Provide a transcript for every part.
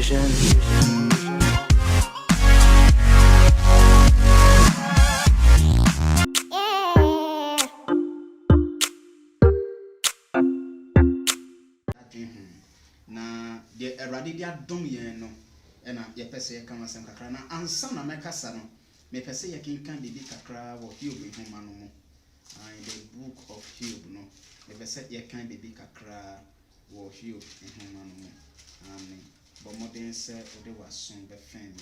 vision. Na de erade dia dom yen no na ye pese ye kan asem kakra na ansa na mekasa no me pese ye kinkan bibi kakra wo Hiob homa no mu in the book of Hiob no me pese ye kan bibi kakra wo Hiob homa no mu amen bo modern se ode wason be fen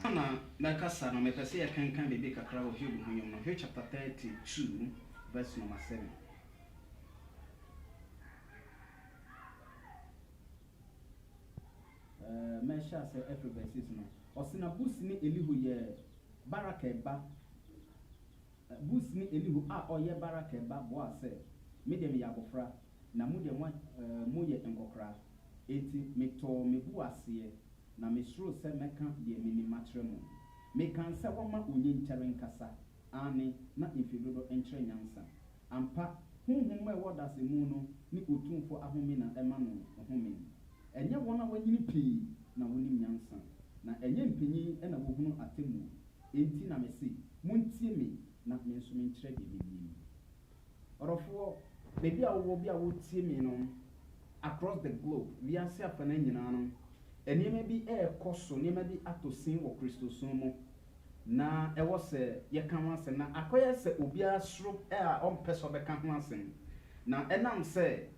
na mekasa no me pese ye kan bibi kakra wo Hiob homa no Hiob chapter 32 verse number 7. Mesha say every verses no osina busini Elihu ye barakeba busini Elihu a oye barakeba boa say medium yagofra na mude mo ye enkokra enti meto mebu ase na mesro say meka de mini matremo mekan say woma onye nkyere nkasa ane na efidodo enkyere nyansa ampa hunhum e woda se mu no ni otumfo ahome na ema no ohome enye wona wanyini pii na wonim nyansa na enye mpanyi na wohunu atemu enti na mesi muntie me na menso menkyerɛ bibi orofo bebi a wo bi a wotie me no across the globe we are safe na nyina no enema bi ekoso enema bi atosin wo Kristo so mo na ewo se ye kan asem na akoye se obi asoro a ompeso be kan ho asem na enam se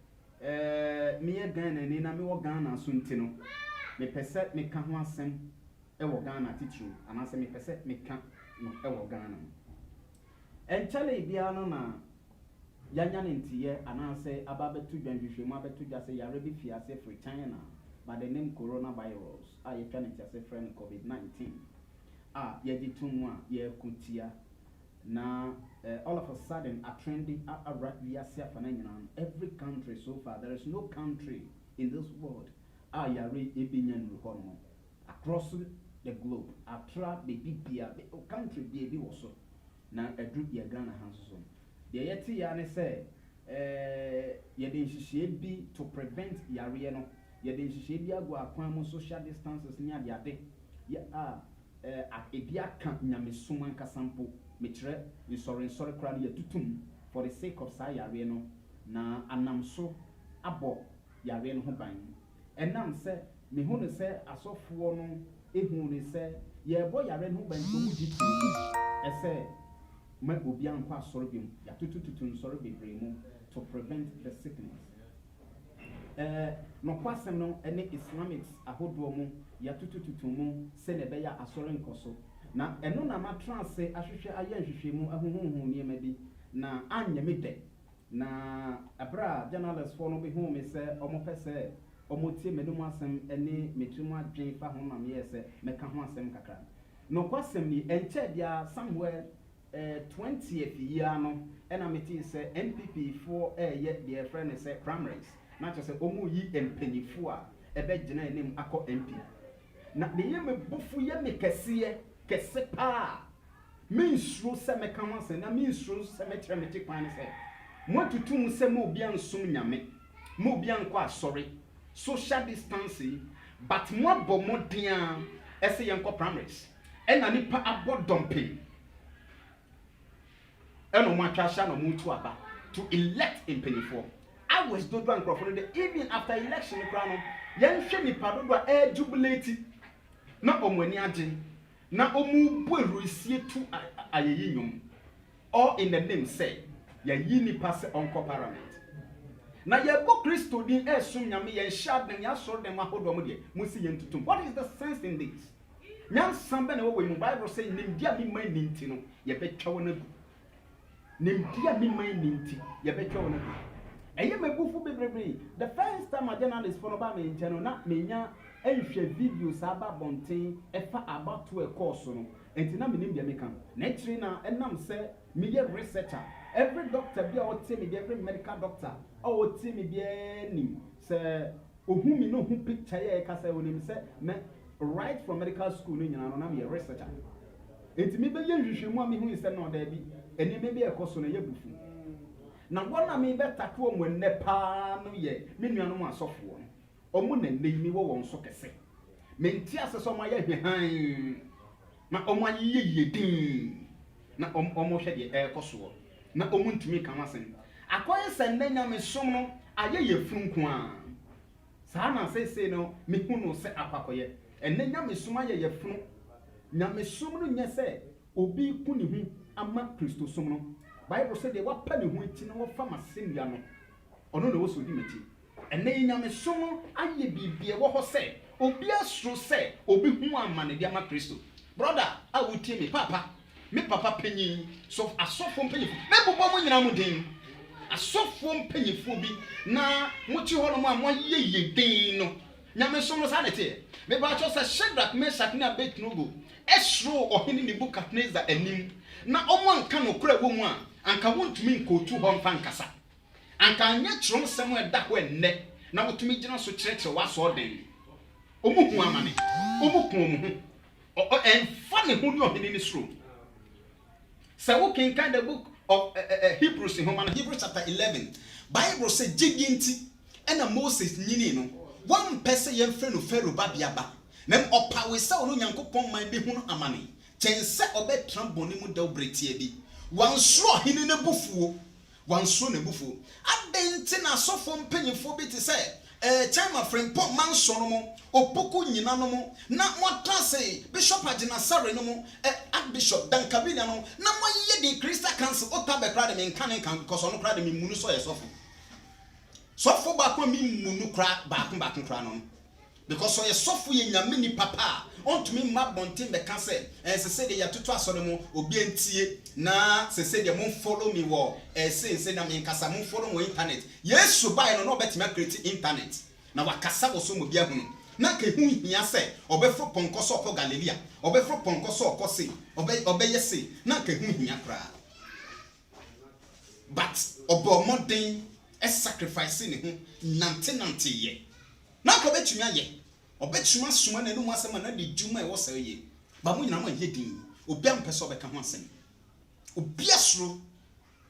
me Ghana ni na me wo Ghana so nti no me pese me ka ho asem e wo Ghana titru anase me pese me ka no e wo Ghana enchale bia no na yanya ne ntiye anase ababetu dwanhwehwe mu abetu dwa se yare bi fiase free China by the name coronavirus a ye twa ne tiase friend COVID-19 ye ditum a ye kutia na all of a sudden a trendy every country so far. There is no country in this world across the globe atra baby bia country baby also na a group ya Ghana hanso the yeti ya ne say ye den hihye bi to prevent yare no ye den hihye bi agwa akwan mo social distances ni ade ade ya ebi aka nyamesom ankasampo metre sorry kra ya tutum for the sake of sa yare no na anamso abo yare no ho ban enam se me hu ne se asofo no ehu ne se ye bo yare no ho ban so mu ditu ese ma obi anko asoro bim ya tutututu soro bebre mu to prevent the sickness no kwasem no ene Islamics ahodo mu ya tutututu mu se ne be ya asoro nkoso na eno na matrase ahwehwe aye mu ahohohu niema bi na anya mede na abra journalist for no be hu me se omo pese omo tie medum asem ene metrimu adwen fa ho na me yese meka ho asem kakra no kwasem ni enche dia somewhere 20th year no ena meti se NPP for ye their friend say primaries na cho se omo yi empanyifo a ebe gina enim akọ MP na de ye me bufu ye me kese pa minstro se me kan se na minstro se me kire me tikwan se mo tutum se mo bia nsum nyame mo bia nkọ asori social distancing but mo bo mo dia ese ye nkọ primaries ena nipa abodompe eno mo atwasha no mo tu aba to elect in 24 I was do one crop even after election crown yen hwe nipa dodo jubilate na omwani age na omu bueruisie tu ayeyi nyum all in the name say ya yi nipa se onko parliament na ye bo Kristo din esum nyame ye shad na ya soro dem ahodo mo de musi ye ntutum. What is the sense in this? Nyan sambe na wo mu Bible say nimdia mi man ninti no ye betwa wona gu nimdia mi man ninti ye betwa wona gu eye mebufu bebrebe. The first time a journalist for ba me ncheno na menya ehwe videos aba bonten efa about to a course no enti na menim bia meka na ekire na enam se me ye researcher every doctor bia o tie me bia every medical doctor o tie me bia nim se ohumi no hu picture ye ka se onim se me right from medical school no nyina no na me researcher enti me be ye hwehwemu a me hu se no da bi eni me bia ekoso na ye bufu na wona me be takwo mo ne pa no ye me nuanom asofo no omo na nei mi wo won so kese mentia se so ma ye hwehan na omo aye yedin na omo hwe de ekoso na omo ntumi kan asen akoye se nnanya mesom no aye ye funku a saa na se no mehunu se akwakoye ennanya mesom aye ye funu na mesom no nya se obi ku ne hu ama Kristo som no Bible say de wapa ne hu enti na wo fa masenia no ono na wo so di meti enne nya mesom no aye bibie wo ho se obi asro se obi hu amane de ama Kristo brother a wutie me papa panyin so asofo panyin me bobo mo nyina mo den asofo mpanyifo bi na muti ho no mo amoye den no nyame so no sa nete me ba cho se Shadrach Meshach na Abednego esro ohene ne Nebukadnezar anim na omo anka no kura wo mu a anka wontumi nkotu ho mfa nkasa anka anya trom sem eda ho enne na wotumi gina so kyerɛkyerɛ waso den omo hu amane omo ku omo hu emfa ne hu ne ohene ne sro so we can kind the book of Hebrews in Hebrews chapter 11 Bible says jiginti and Moses nyini no one person yem friend no Pharaoh babiaba nem opa we say ono Nyankopɔn man bi hu no amane chense obetram boni mu da obretie bi wansoro hene ne bufuo wansoro ne bufuo adenti na sofo mpanyifo bi te say chama friend pom man so no mo opoku nyina no mo na motrase bishop agina sare no mo archbishop dan kabina no na moye di Crystal Council otabe kra de me kan because ono kra de me munu so ye sofo ba ko mi munu kra ba ko kra no because so ye sofo ye nyame ni papa ontumi ma bontin be ka se se de ya tutu asore mo obi entie na se de mo follow me wo se na me nkasa mo follow mo internet yesu bai no obetime create internet na wakasa wo so mo bia hunu na ke hu hia se obefro ponko so okọ Galilea obefro ponko so okọ se obeye se na ke hu hia kra but obo modern sacrifice ne hu nante ye na ko betumi aye obetuma suma na enu asema na de djuma e wo se ye ba mo nyina mo ye din obi ampeso be ka ho asem obi asro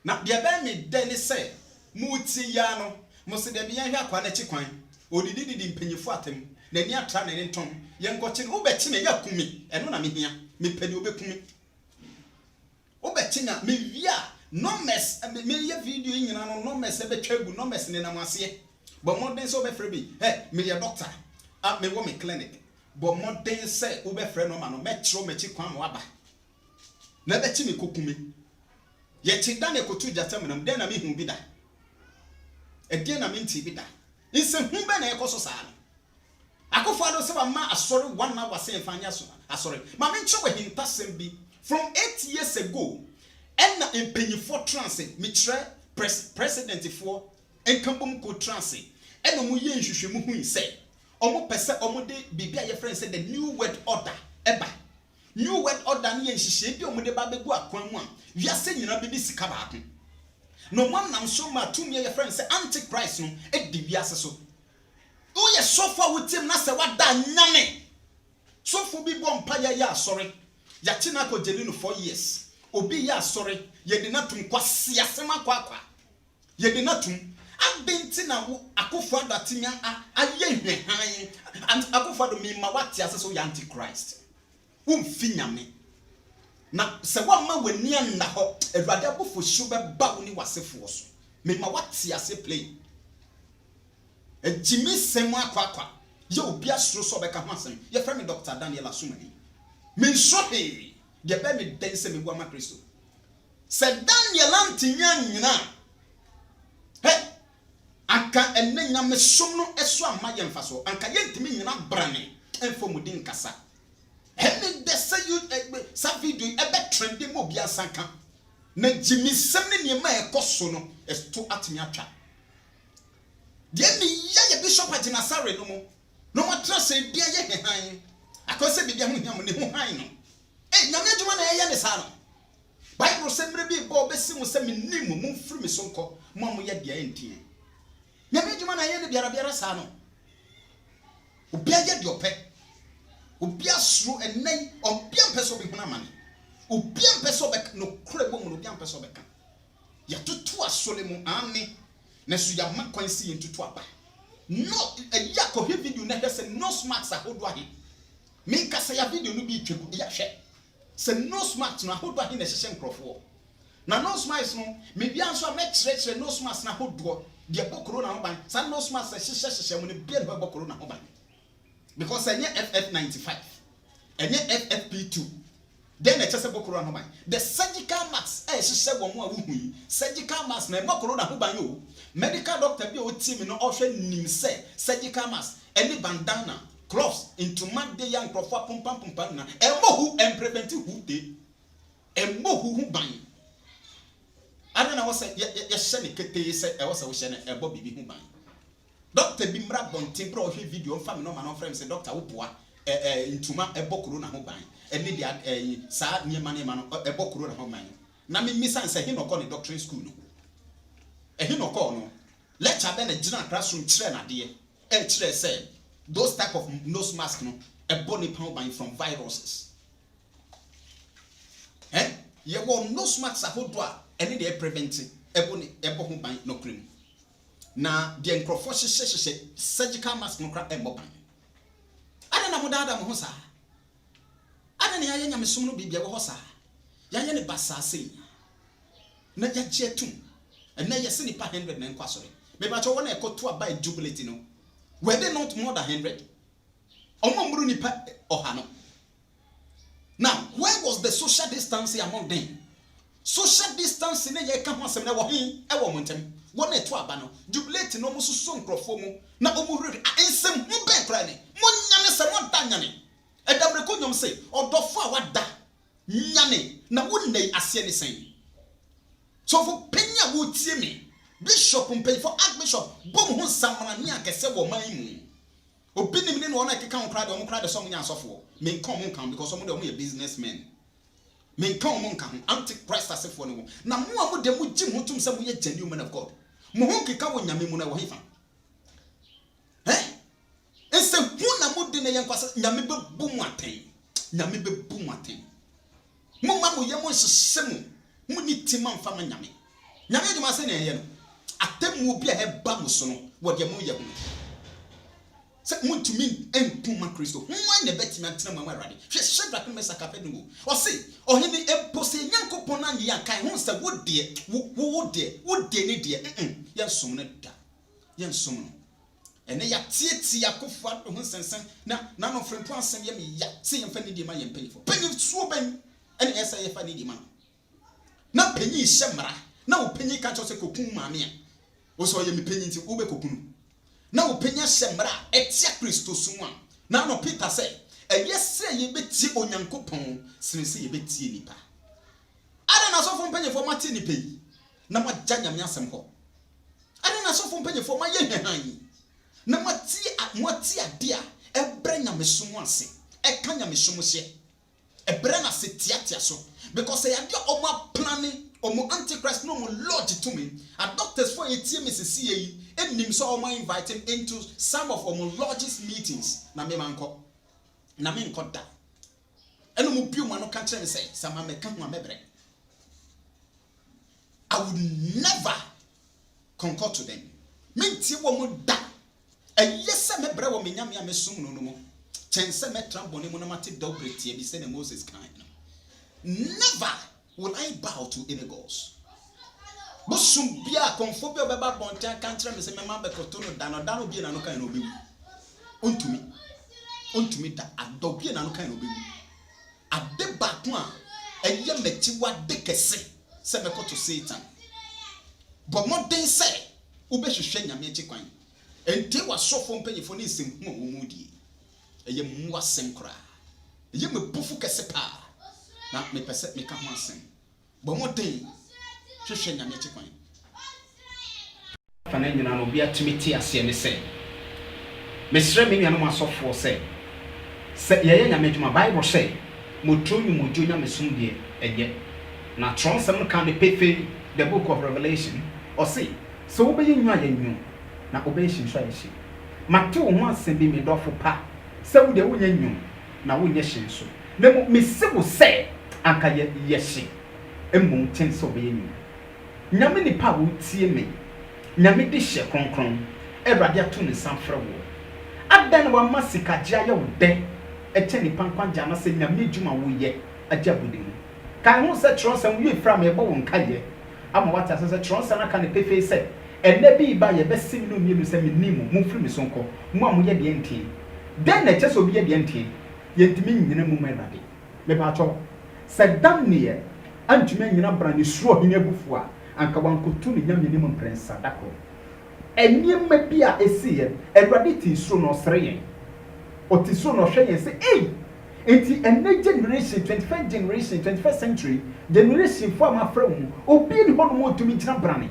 na de ba me de ne se mu ti ya no mo se de bia hwe akwa na chi kwan odididi mpanyifo atem na ni atra na ni ntom ye nkochi no obeti na ya kumi eno na me hia me pedi obekumi obeti na me wia no mess me ye video nyina no mess e betwa gu no mess ne na mo ase but modern so be free bi me ye doctor me wo me clinic but modern say wo be free no ma no me tro me chi kwan mo aba na be chi me kokumi ye chi da na kotu jatam na me na me hu bi da e de na me nti bi da inse hu be na e koso sa no akofo ado se ba ma asori 1 hour say fanya so asori ma me nche we hintasem bi from 8 years ago and empanyifo transit me tre president for enkambom ko transit and omo ye nhwehwemu hu say omo pese omo de bibia ye friend say the new world order eba new world order ne ye nhihye bi omo de ba begu akwan mu a wiase nyina bi sika ba ko no man nam so ma tumi ye friend say antichrist no e di wiase so o ye sofa wutim na se wada nyame sofu bi bom pa ya asori ya china ko jeli no 4 years obi ya asori ye de natum kwase asema kwakwa ye de natum abenti na wo akofo adatimia aye hwehan and akofo do mi ma wati aseso ya antichrist umfi nyame na se wa ma wani na ho awurade abofo hyu be ba woni wasefo so mi ma wati ase play ejimi semu akwa ye obi asoro so be ka ho asem ye frɛ me Dr. Daniel Asumani me nsohe de be me dense me bua ma Kristo se Daniel antinya nyina anka enenya mesom no eso amaye mfaso anka yentimi nyina brane enfo mudin kasa hemi de say you sa video ebe trend mo bia sanka na jimi sem ne niema ekoso no esto atimi atwa de mi ya bishop agina sare no mo no matrase bia ye hehan akose bibia ho hiam ne ho han no nyame adwuma na ye ne sa no Bible say mre bi bo besi mo se menimu mo mfiri me sonko mo mo ye dia entie nyame adwuma na ye ne biara sa no obi aye de opɛ obi asro enai obi ampeso bi huna mane obi ampeso be no kure bom no obi ampeso be ka ya tutu asole mu ame na so ya makwan si yentutu aba no ya ko he video na hwese no smarts ahodo ahe Me kasa ya video no bi tweku ya hwe. Se nose mask no ahodo ahe na hyehye nkrofo. Na nose mask no me bia nso a me kyerɛkyerɛ nose mask na ahodo de bɔ corona ho ban. Sa nose mask hyehye mo ne bia de bɔ corona ho ban. Because enye FF95, enye FFP2. Then it just a corona ho ban. The surgical mask hyehye wo mo a wo hu. Surgical mask na bɔ corona ho ban yo. Medical doctor bi o team no ohwe nim say surgical mask any bandana gloves into man de young crofo pumpa na emohu and prevent who de emohu ban ada na wo say ye hye ne kete say e wo say wo hye ne ebo bibi hu ban doctor bi mra bontin pro hwe video on family no man on frame say doctor wo boa intuma ebo corona ho ban eni de sa niema no ebo corona ho ban na me misan say he no call the doctoring school no he no call no lecture be na gina classroom kire na de e kire say those type of nose mask no a body pound by from viruses. You want nose masks a hold any they prevent ebony ebo by no cream. Na the encrophoshes surgical mask no crack and boban. I don't know what that hosa. I don't know ya mesum bibia wo hosa. Ya ne basa sei. Na ya jetum. And na ya se nipa 100 na nkwasore. Me ba cho wona e ko to aba jubilate no. Were they not more than 100? Omomuru nipa ohano. Now, where was the social distancing among them? Social distancing ye ka ho asem na wo hin e wo montem. Wona eto aba no, jubilate no muso so nkrofo mu na omuru ensem hu ben kra ne. Monyane se mo danyane. Edabre ko nyom se, odofo a wada nyane na wonnai ase ne sen. So for penya wo tie me. Bishop mpay for archbishop bom ho samana ni akese wo man mu obi ni no na keka nkra de omkra de so nya asofo me nkom nkan because some de businessmen me nkom nkan antichrist asefo no na mo a mo de mo gim ho tum se mo ye genuine man of God mo ho keka wo nyame mu na wo hefa ese hu na mo de ne yen kwasa nyame be bum aten mo ma mo ye mo hyehyem mo ni tima mfa ma nyame de ma se ne ye no atemu bi a heba muso no wo de mu ye hu se muntumi empuma Kristo nwa ne betimi antena mu awade hwe Shadrach Mesach Abednego o se ohini empose nyankopon na ye akan hu se wo de ne de ye nsom ne da ye nsom no ene ya tieti yakofo ado hu sensen na no frempo asem ye me ya se ye mfa ne di ma ye mpanyifo so ben ene esa ye fa ne di ma na panyi hyemra na wo panyi ka cho se kokun maame a wo so ye me panyi nti wo be kokun na wo panya hyemra etia Kristo sum a na no Peter say eye se ye beti onyankopon sense ye beti nipa ada na so fo mpanyifo ma ti nipa yi na ma janya me asem ho ada na so fo mpanyifo ma ye hwehan na ma ti ade a ebre nyamesum ase eka nyamesum hye ebre na se tiatia so because they are omo planning omo antichrist no mo lord to me and doctors for etie Mrs. CAE enim so omo invite him into some of omo lodges meetings na me manko na me nkoda eno mo biu mano ka kire me say sama me ka ho amebre I would never concur to them me tie wo mo da eyese me bre wo me nyame amesum no mo chense me trambone mo na mate do bretie bi se na Moses kan never will I bow to any gods. Bosum bia konfobia beba bontan kantre me se me man bekoto no dano bia na no kan no bewu. Ontumi da adobia na no kan no bewu. Ade ba ko a eye mechiwa de kese se mekoto Satan. But modern say ubehwehwe nyame achi kwan. Enti wasofo mpanyifo ne nsem hu omu die. Eye mu asem kra. Eye me bufu kese pa. Na me pese me ka ho asem. Bo modern hwehwe nyame achi kwan. Fana nyina no bia timiti ase ne se. Mesre me nua no asofo se ye nyame adwuma Bible say motonyu mojo nyame sum die eye. Na tronsem kan de pefe the book of Revelation or see so obey nwa yenwu na obey shinhwa yeshi mato ho asem bi me dofo pa se wo de wonya nwu na wonye shinso na me se wo se aka yeshi emu tense obey nwu nyame ni pa wo tie me nyame de hye kronkron Ewrade ato ne sanfre wo adan wa masika gya ye wo de ɛkyɛ ne pankwa na sɛ nyame adwuma wo yɛ agya bodi mu kan ho sɛ kyerɛsɛm wie fra me ɛbɔ wo nkaeɛ ama wata sɛ kyerɛsɛm aka ne pefee sɛ ɛnɛ bi ba yɛbɛsim no mmienu sɛ mennim mo mfiri me so nkɔ mo a moyɛ deɛ ntie den na ɛkyɛ sɛ obi yɛ deɛ ntie yɛntumi nyina mu mɛnade mebaatɔ sɛ dam neɛ antumi nyina bra ne suro ɔhene abufu a anka wankotu ne nyame nim mprɛnsa dakoro ɛnneɛma bi a ɛsiiɛ awurade te suro na ɔsere yɛn ɔte suro na ɔhwɛ yɛn sɛ ei enti ɛnɛ generation 21st generation 21st century generation fo a mafrɛ mu obi ne hɔ no mu ɔtumi gyina brane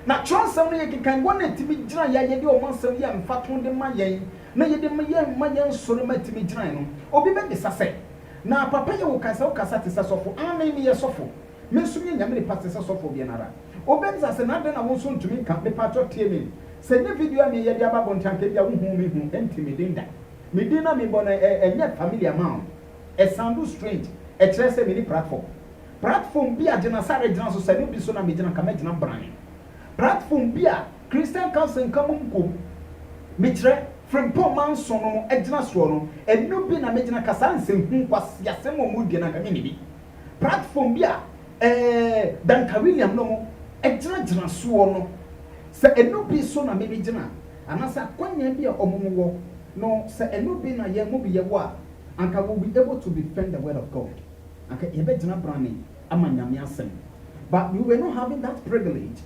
na tronsɛm no yɛ kekan wɔn na timi gyina yɛ de ɔmo asɛm yɛ mfato de ma yɛn na yɛ de ma yɛn sɔre ma timi gyina no obi bɛ de sasɛ na papa yɛ wo kasa te sɛ sɔfo amen yɛ sɔfo me nso yɛ nyame ne pa te sɛ sɔfo bi nara obi bɛ sasɛ na de na wo nso ntumi nka me patɔ tie me sɛ ne video me yɛ de aba bontan ka bia wo hu me hu entimi de nda me din na me bɔ na ɛnyɛ family amount sound strange kyerɛ sɛ me ni platform bi a gyina sare gyina so sɛ ne bi so na me gyina ka me gyina brane platform bi a Christian Council nkamu nkom me kyerɛ frimpɔ manso no gyina soɔ no ɛno bi na me gyina kasa nsɛnhu kwasi asɛm wɔ mu die na ka me ne bi platform bi a Danka William no mo gyina soɔ no sɛ ɛno bi so na me bi gyina anasa kwanya bi a ɔmo wɔ no sɛ ɛno bi na yɛ mo bi yɛ wɔ a anka will be able to defend the word of God anka yɛbɛ gyina brane ama nyame asɛm but we were not having that privilege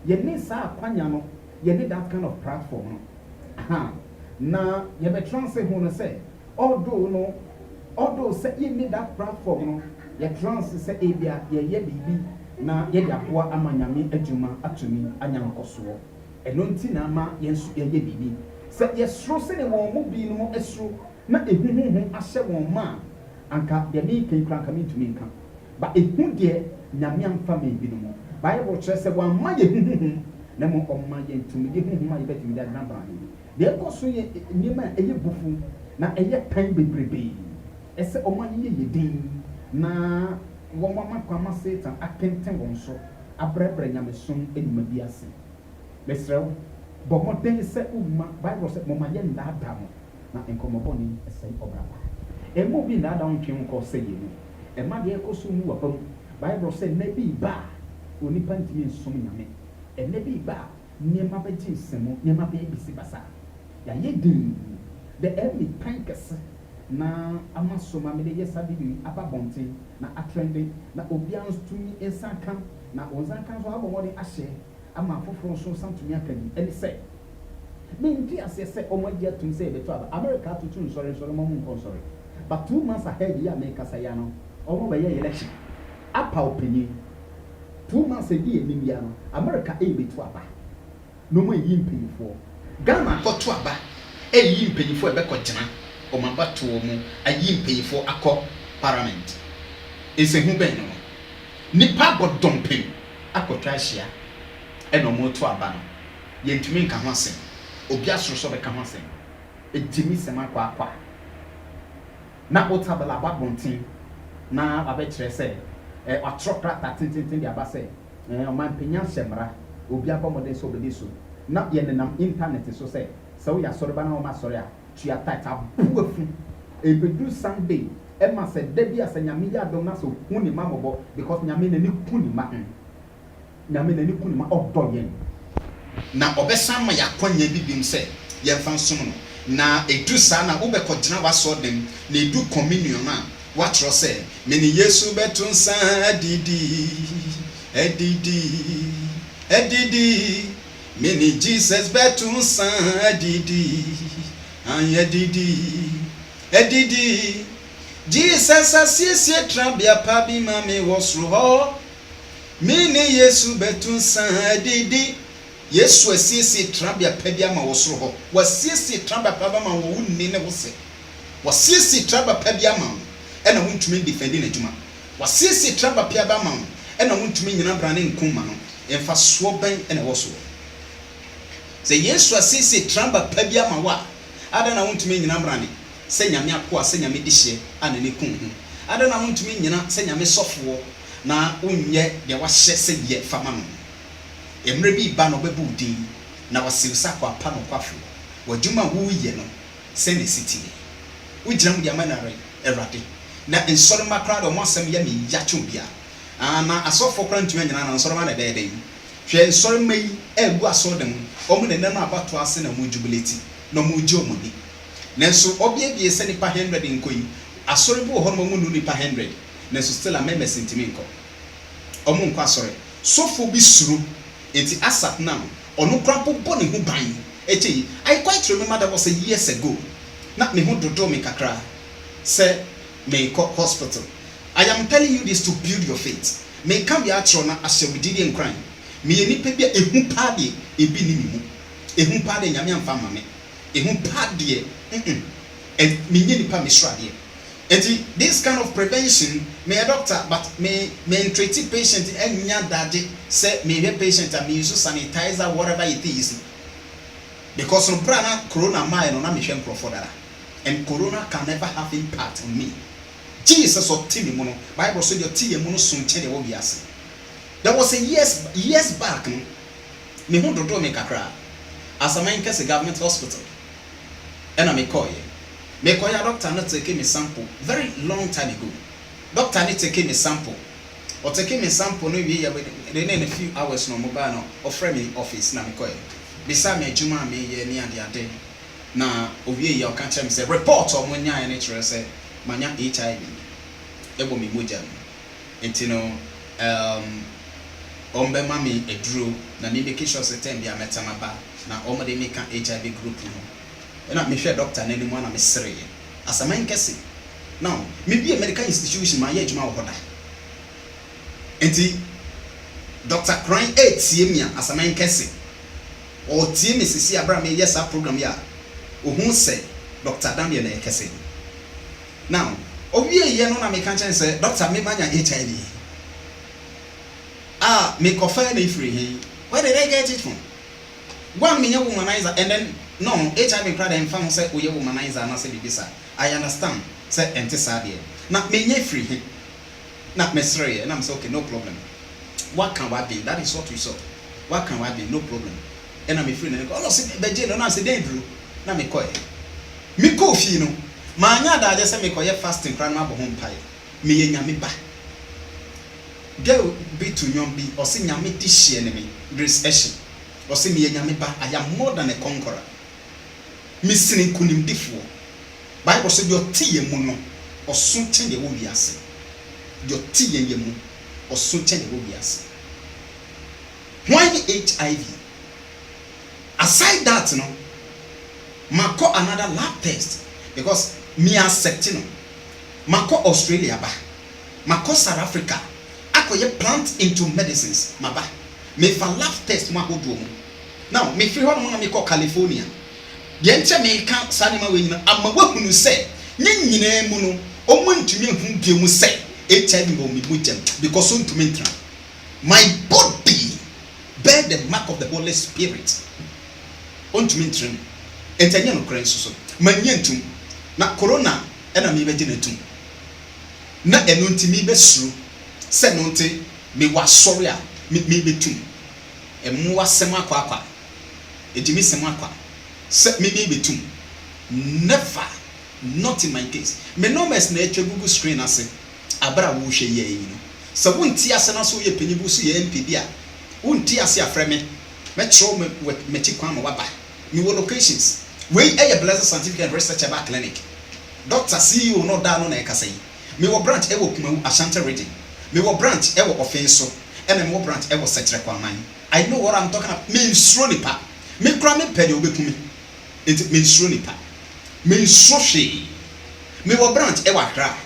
yɛne saa kwanya no yɛne that kind of platform no aha na yɛbɛtrance ho no sɛ although sɛ yɛne that platform no yɛtrance sɛ ebia yɛyɛ biribi na yɛde aboa ama nyame adwuma atumi anya nkɔsoɔ ɛno nti na ama yɛnso yɛyɛ biribi sɛ yɛsoro sɛ ne wɔn mu bi no ɛsoro na ehuhuhu ahyɛ wɔn ma anka deɛ ne kan kura anka mentumi nka ba ehu deɛ nyame amfa ma ebi no mu Bible kyerɛ sɛ wɔamma yɛ huhuhu na mo ɔmma yɛ ntumi de huhuhu a yɛbɛtumi de adena brane deɛ ɛkɔ so yɛ nneɛma a ɛyɛ bufu na ɛyɛ pan bebrebe ɛsɛ ɔma yɛ din na wɔn ama Satan akenten wɔn so abrɛbrɛ nyamesom enuma bi ase mesrɛ wo bɔ mmɔden sɛ woma Bible sɛ mɔma yɛ ndaadaa mo na nkɔmmɔbɔ ne ɛsɛe ɔbraba ɛma bi ndaadaa wo ntwe nkɔ sɛ yɛ mu ɛma deɛ ɛkɔ so mu wɔ bam Bible sɛ nna bi ba onipa ntumi nsom nyame ɛnna bi ba nneɛma bɛgye nsɛm nneɛma bɛyɛ bisi basa yɛayɛ din the enemy pan kɛse na ama soma me de yɛ sa bi aba bɔnten na atrende na obiara ntumi nsa ka na wɔn nsa ka so abɔ wɔde ahyɛ ama afoforɔ nso santumi aka bi ɛne sɛ mendi aseɛ sɛ ɔmo agye atum sɛ yɛbɛtɔ aba America atutu nsɔre ma mo nkɔ nsɔre but 2 months ahead yi America sa ya no ɔmo bɛyɛ election apa opanyin 2 months ago yɛ ya no America ɛyɛbɛtu aba no mo yi mpanyinfoɔ Ghana kɔto aba ɛyi mpanyinfoɔ ɛbɛkɔ gyina ɔmo abato ɔmo ayi mpanyinfoɔ akɔ parliament ɛsɛhu bɛn no nipa bɔ dɔmpem akɔtwa ahyia ɛna ɔmo to aba no yɛntumi nka ho asɛm obi asoro bɛka ho asɛm ɛgyimi sɛm akɔ na otabela babɔnten na abɛkyerɛ sɛ watrɔ krata tententen de aba sɛ ɔmampanya hyɛmmara obi abɔmmɔden sɛ ɔbɛdi so na yɛnenam internet so sɛ woyɛ asɔre ba na wɔma asɔre a tua tit aboa fu ɛbɛduru Sunday ɛma sɛ da bi a sɛ nyame yɛ adɔm na sɛ ɔhu ne ma mmɔbɔ because nyame n'ani ku ne ma ɔdɔ yɛn na ɔbɛsan ma yɛakɔnya bibim sɛ yɛmfa nsom no na ɛdu saa na wobɛkɔgyina w'asɔ dem na ɛdu communion a watrɔ sɛ mene Yesu bɛto nsa adidi mene Jesus bɛto nsa adidi Jesus asiesie trabea pa bi ma me wɔ soro hɔ mene Yesu bɛto nsa adidi Yesu asiesie trabea pa bi ama wɔ soro hɔ wasiesie trabea pa ba ma wɔ wo nne ne wo se wasiesie trabea pa bi ama ɛna wontumi defend n'adwuma wasiesie trabea pa ba ma ɛna wontumi nyina brane nkoma no ɛmfa soɔ bɛn ɛna wɔ soɔ sɛ Yesu asiesie trabea pa bi ama wa ada na wontumi nyina brane sɛ nyame akoa sɛ nyame de hye ana ne kun ho ada na wontumi nyina sɛ nyame sɔfoɔ na wonyɛ de wahyɛ sɛ yɛ fama no emre bi ba no bɛbu din na wasiw sa kwa pa no kwafo wadwuma wo yɛ no sɛ ne sitie we jam dia manare erade na ensoro makra do mo asem ya me yacho bia na asofo kra ntumi nyina na ensoro ma na dede hwe ensoro mai egu aso dem omu ne na abato ase na mu jubilate na mu ji omuni nenso obia bie se nipa 100 nkoyi asoro bi wo ho no mu nu nipa 100 nenso still a member sentiment nko omu nko asoro sofo bi suru enti asap now onu krapo boni hu ban echi I quite remember that was a years ago na me hu dodo me kakra say me hospital. I am telling you this to build your faith. Me come ya tro na asewudidi enkran me nipa bia ehu pade ebi ni mu ehu pade nyame amfa mame ehu pade me nye nipa me srade. And this kind of prevention, me a doctor, but me treat patient enya dade say me a patient and me use sanitizer whatever it is. Because no brana corona mine no na me hwe for that. And corona can never have impact on me. Jesus or timi mono Bible said your tea mono sun tell the obvious. There was a years back me hu dodo me kakra as a man case government hospital. And I me call you. Me call your doctor not take me sample very long time ago. Doctor need take me sample. Or take me sample no we in a few hours no mobile no or friend me office na me call. Beside me juma me ye ni ade ade. Na owie ye o kan chem say report o monya ya nature say manya HIV. Ebo me moja. Enti no ombe mami eduro na me make sure say time bia metamaba na omode make HIV group no. Na me hwe doctor na nimu na me sere as a man kese now me be a medical institution my age ma wo hoda enti doctor crying 8 tie me as a man kese o tie me sisi abra me yes program ya ohun say Dr. Daniel na kese now owie ye no na me kan chen say doctor me manya HIV me kofa na free he where did I get it from one me womanizer and then no HIV crowd and fan say we womanizer na say bibisa I understand say enti sadie na me nye free he na me sere and I'm say okay no problem what can we be that is what we saw what can we be no problem and I'm free na go no say beje no na say dey dru na me koy me ko fi no ma anya da je say me koy fasting crowd ma bo hom pai me ye nyame ba go be to nyom bi o say nyame ti hie ne me grace action o say me ye nyame ba I am more than a conqueror me sini kunim difo Bible say your tie mu no osunte de wo wiase your tie ye mu osunte de wo wiase why HIV aside that no mako another lab test because me accept no mako Australia ba mako South Africa akoye plant into medicines maba me fa lab test ma hodo mu now me free ho no me ko California de enche me ka sanima we nyina amma wahunu se nyina mu no omuntumi hu bi mu se HIV bo mi bujam because ontumi ntra my body bear the mark of the Holy Spirit ontumi ntra entanya no kran so manya ntum na corona ena me beje natum na eno ntimi be suru se no nte me wasori a me betum emu wasem akwa etimi sem akwa se me betum never not in my case me no mess na etwa Google screen ase abra wo hwe ye yi no se wonti ase na so ye panyibu so ye MPD a wonti ase afre me tro me ti kwan ma waba me wo locations we a Blessed Scientific and Research Herbal Clinic Dr. CEO no da no na ekasa yi me wo branch e wo Kumawu Ashanti region me wo branch e wo Ofenso and me wo branch e wo Sechere Kwaman I know what I'm talking about me nsuro nipa me kra me pede obekumi enti me nsuro nipa me nsuro hwe me wo branch e wo Accra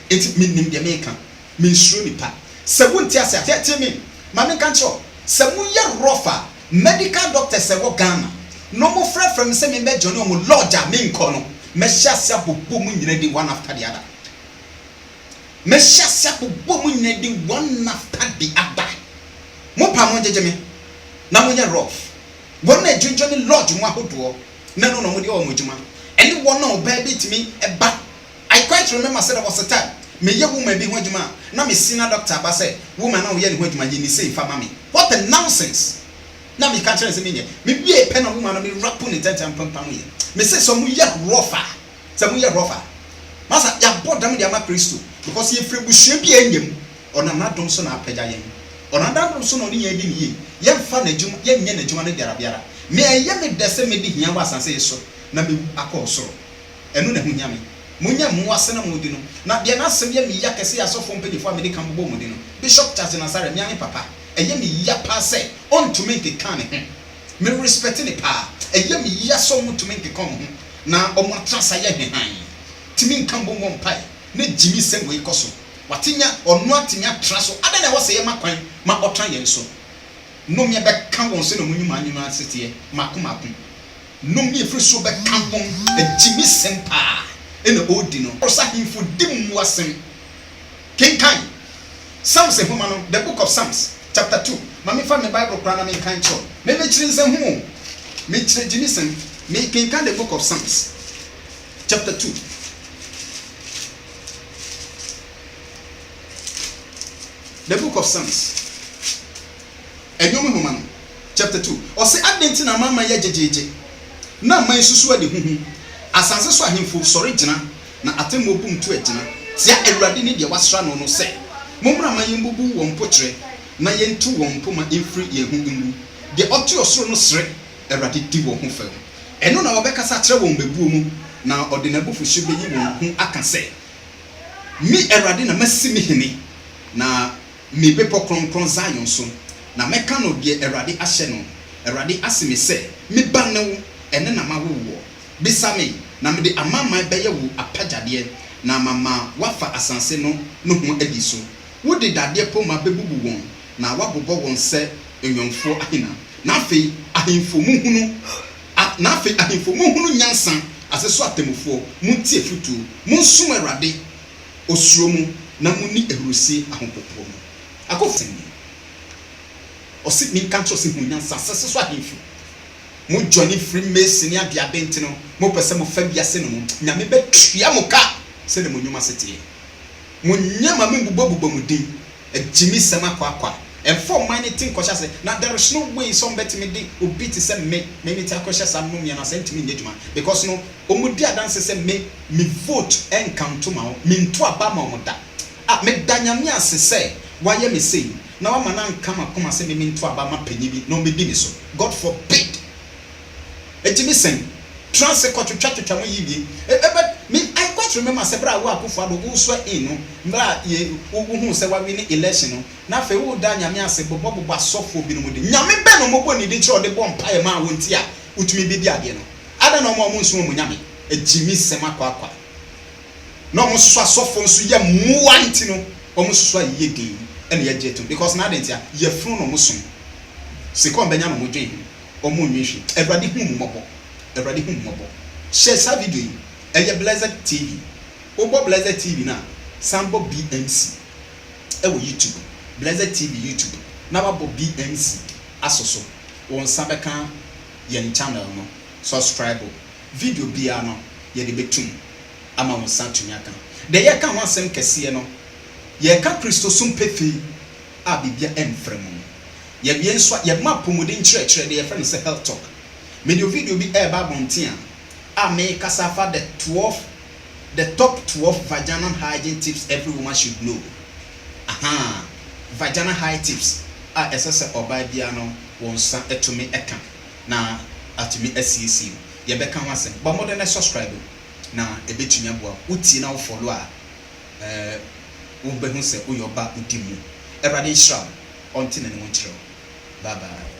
enti me nim de me kan me nsuro nipa se wonti ase ate me ma me kan cho se mu ye rofa medical doctor se wo Ghana no mo from say me be journey mo lodge me nko no me hyase abobom nyina di one after the other me hyase abobom nyina di one after the other mo pa mo jeje me na mo nya rough won na junjoni lodge mo ahodo na no mo di o mo juma any one no ba bitimi e ba I quite remember said there was a time me ye woman bi ho juma na me senior doctor ba say woman na wo ye ne ho juma ye ni say fa mama what a nonsense na me catch say me be a pen of woman na me rap on the tentam pam pam ye me say some ye rougher some ye rougher masa ya bodam de ama Kristo because ye free buhye bi enyem ona nadom so na apagya yen ona nadom so no ne ye di ne ye ye mfa na djuma ye nye na djuma ne biara me eye me dese me di hia wa asanse ye so na me akọ soro enu na hunya me munya mu ase na mu di no na de na asem ye me ya kese asofo mpedifo me di kan bo mu di no Bishop Charles Nasare me ane papa eye me ya pa se on to make it can me respect ne pa eye me ya so mu to make it come na o matrasa ye hwan timi nkan bo mo mpai na jimi sem we ikoso watinya onu atinya traso ada na wose ye makwan ma otran ye so no me be kan won se no munyuma anyuma asete makomako no me free so be kan bon jimi sem pa ena odi no osa hinfo dim wasem kenkan Psalms no the book of Psalms chapter 2 mami fa me Bible kra na me kan cho me chiri nsem hu me chiri jimi sem me kenkan the book of Psalms chapter 2 the book of Psalms enyom homa chapter 2 o se adenti na mama ya jejeje na man susu ade huhu asanse so ahemfo sori gina na atemo bum tu agina tia awurade ne de wasra no no se momra man yimbubu won potre na yentu won poma infri ye hu ngu de otu osoro no sre awurade di wo hu fam eno na obekasa kire won bebuo mu na ode na bufu hye beyi won hu aka se mi awurade na masimi hene na me bepo kronkron Zion so na meka no de awurade ahye no awurade asemi se me ba ne wo ene na mawo bisame na me de amama beye wo apagade na mama wafa asanse no hu adi so wo de dade poma bebubu won na wabobo won se enwonfo ahina na afei ahemfo muhunu na afei ahemfo muhunu nyansa aseso atemufo muntie futu munsum awurade osuro mu na munni ehrusi ahopopo mu akofin osi min kancho si hunyansa aseso ahemfo mo johnny free mason ya bia bentino mo pese mo fa bia se no mo nyame betwa mo ka se ne mo nyuma sete mo nyama me bubobubo mu din ejimi sema kwa enfo man ne tin kosha se na there is no way some bet me di obi ti se me ti akosha sam no me na sentimi ndejuma because no omudi adanse se me vote encounter ma me nto aba ma omoda me danyame asese waye me sei na wa mana nkama koma se me nto aba ma panyi bi no me di me so God forbid ejimi sen transe kwatwatwa mo yibi me I quite remember sebra wo akofo ado wo so no mbra ye wo hu se wa win election no na fe wo da nyame ase bobo asofo bi no mo de nyame be no mo boni de kire de bom pae ma wo ntia utumi bi bi ade no ada no mo nso mo nyame ejimi sem akwa no mo so asofo nso ye muwa nti no o mo so ye din ene ye jetu because na de ntia ye funu no mo so se ko benya no mo dwen o mo nwehwe everybody hu mobo share sa video yi eye Blessed TV obo Blessed TV na sambo BMC ewo YouTube Blessed TV YouTube na wabo BMC asoso won sabeka ye channel no subscribe video bia no ye de betum ama won santumi aka de ye ka ho asem kese no ye ka Kristo sum pefi a bibia enfremu ye bia nso ye mapomode nkyerɛkyerɛ de ye friend say health talk video bi eba bontia a me kasafa the top 12 vaginal hygiene tips every woman should know. Vaginal hygiene tips a esese oba bia no wonsa etumi eka na atumi asisi ye beka ho asem ba modern subscribe na ebetumi aboa uti na wo follow a wo behu se uyoba udimu everybody shram until ne wonchiro bye bye.